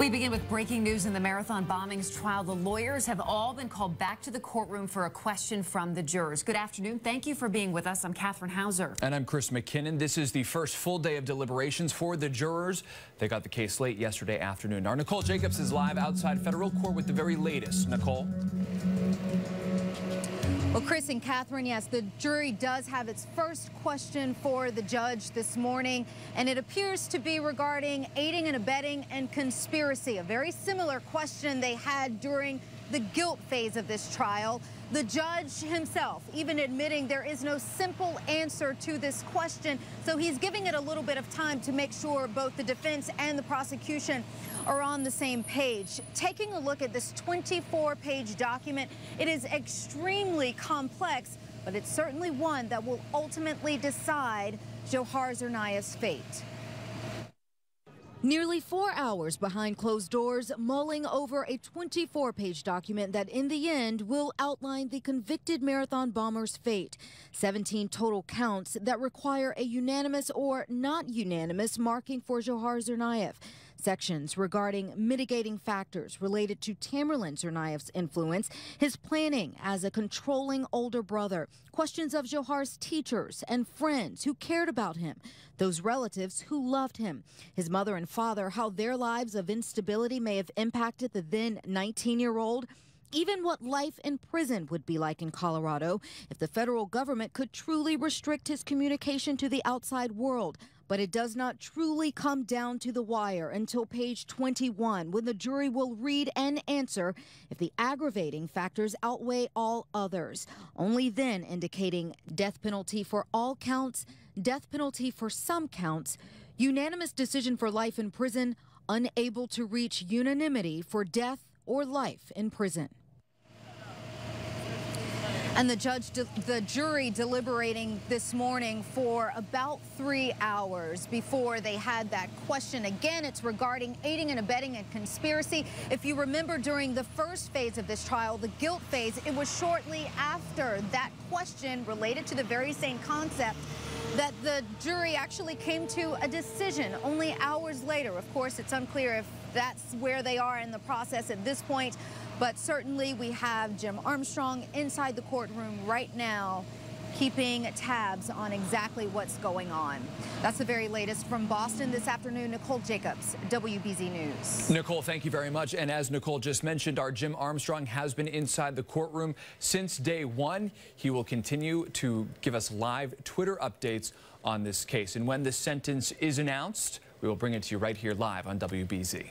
We begin with breaking news in the marathon bombings trial. The lawyers have all been called back to the courtroom for a question from the jurors. Good afternoon. Thank you for being with us. I'm Catherine Hauser. And I'm Chris McKinnon. This is the first full day of deliberations for the jurors. They got the case late yesterday afternoon. Our Nicole Jacobs is live outside federal court with the very latest. Nicole? Well, Chris and Catherine, yes, the jury does have its first question for the judge this morning, and it appears to be regarding aiding and abetting and conspiracy, a very similar question they had during the guilt phase of this trial. The judge himself even admitting there is no simple answer to this question, so he's giving it a little bit of time to make sure both the defense and the prosecution are on the same page. Taking a look at this 24-page document, it is extremely complex, but it's certainly one that will ultimately decide Dzhokhar Tsarnaev's fate. Nearly 4 hours behind closed doors, mulling over a 24-page document that in the end will outline the convicted marathon bomber's fate. 17 total counts that require a unanimous or not unanimous marking for Dzhokhar Tsarnaev. Sections regarding mitigating factors related to Tamerlan Tsarnaev's influence, his planning as a controlling older brother, questions of Dzhokhar's teachers and friends who cared about him, those relatives who loved him, his mother and father, how their lives of instability may have impacted the then 19-year-old, even what life in prison would be like in Colorado if the federal government could truly restrict his communication to the outside world. But it does not truly come down to the wire until page 21, when the jury will read and answer if the aggravating factors outweigh all others. Only then indicating death penalty for all counts, death penalty for some counts, unanimous decision for life in prison, unable to reach unanimity for death or life in prison. And the jury deliberating this morning for about 3 hours before they had that question. Again, it's regarding aiding and abetting and conspiracy. If you remember, during the first phase of this trial, the guilt phase, it was shortly after that question related to the very same concept that the jury actually came to a decision only hours later. Of course, it's unclear if that's where they are in the process at this point, but certainly we have Jim Armstrong inside the courtroom right now, keeping tabs on exactly what's going on. That's the very latest from Boston this afternoon. Nicole Jacobs, WBZ News. Nicole, thank you very much. And as Nicole just mentioned, our Jim Armstrong has been inside the courtroom since day one. He will continue to give us live Twitter updates on this case. And when the sentence is announced, we will bring it to you right here live on WBZ.